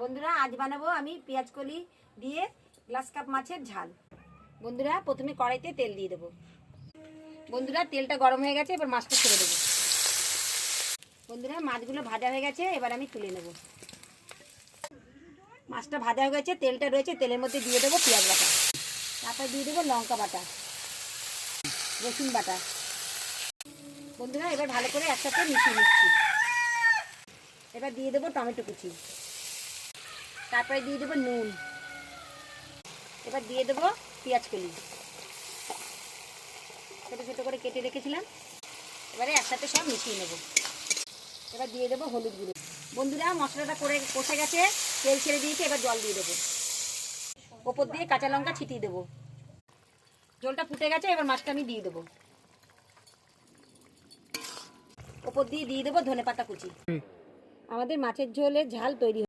বন্ধুরা আজ বানাবো আমি পেঁয়াজ কলি দিয়ে গ্লাস কাপ মাছের ঝাল। বন্ধুরা প্রথমে কড়াইতে তেল দিয়ে দেবো। বন্ধুরা তেলটা গরম হয়ে গেছে, এবার মাছটা ছেড়ে দেবো। বন্ধুরা মাছগুলো ভাজা হয়ে গেছে, এবার আমি তুলে নেব। মাছটা ভাজা হয়ে গেছে, তেলটা রয়েছে, তেলের মধ্যে দিয়ে দেবো পেঁয়াজ বাটা, তারপর দিয়ে দেবো লঙ্কা বাটা, রসুন বাটা। বন্ধুরা এবার ভালো করে একসাথে মিশিয়ে নিচ্ছি। এবার দিয়ে দেবো টমেটো কুচি, তারপরে দিয়ে দেবো নুন, এবার দিয়ে দেবো পেঁয়াজ কলি ছোটো ছোটো করে কেটে রেখেছিলাম। এবারে একসাথে সব মিশিয়ে নেব। এবার দিয়ে দেবো হলুদ গুঁড়ো। বন্ধুরা মশলাটা করে কষে গেছে, তেল ছেড়ে দিয়েছে, এবার জল দিয়ে দেবো। ওপর দিয়ে কাঁচা লঙ্কা ছিটিয়ে দেবো। জলটা ফুটে গেছে, এবার মাছটা আমি দিয়ে দেবো। ওপর দিয়ে দেবো ধনেপাতা কুচি। আমাদের মাছের ঝোলের ঝাল তৈরি।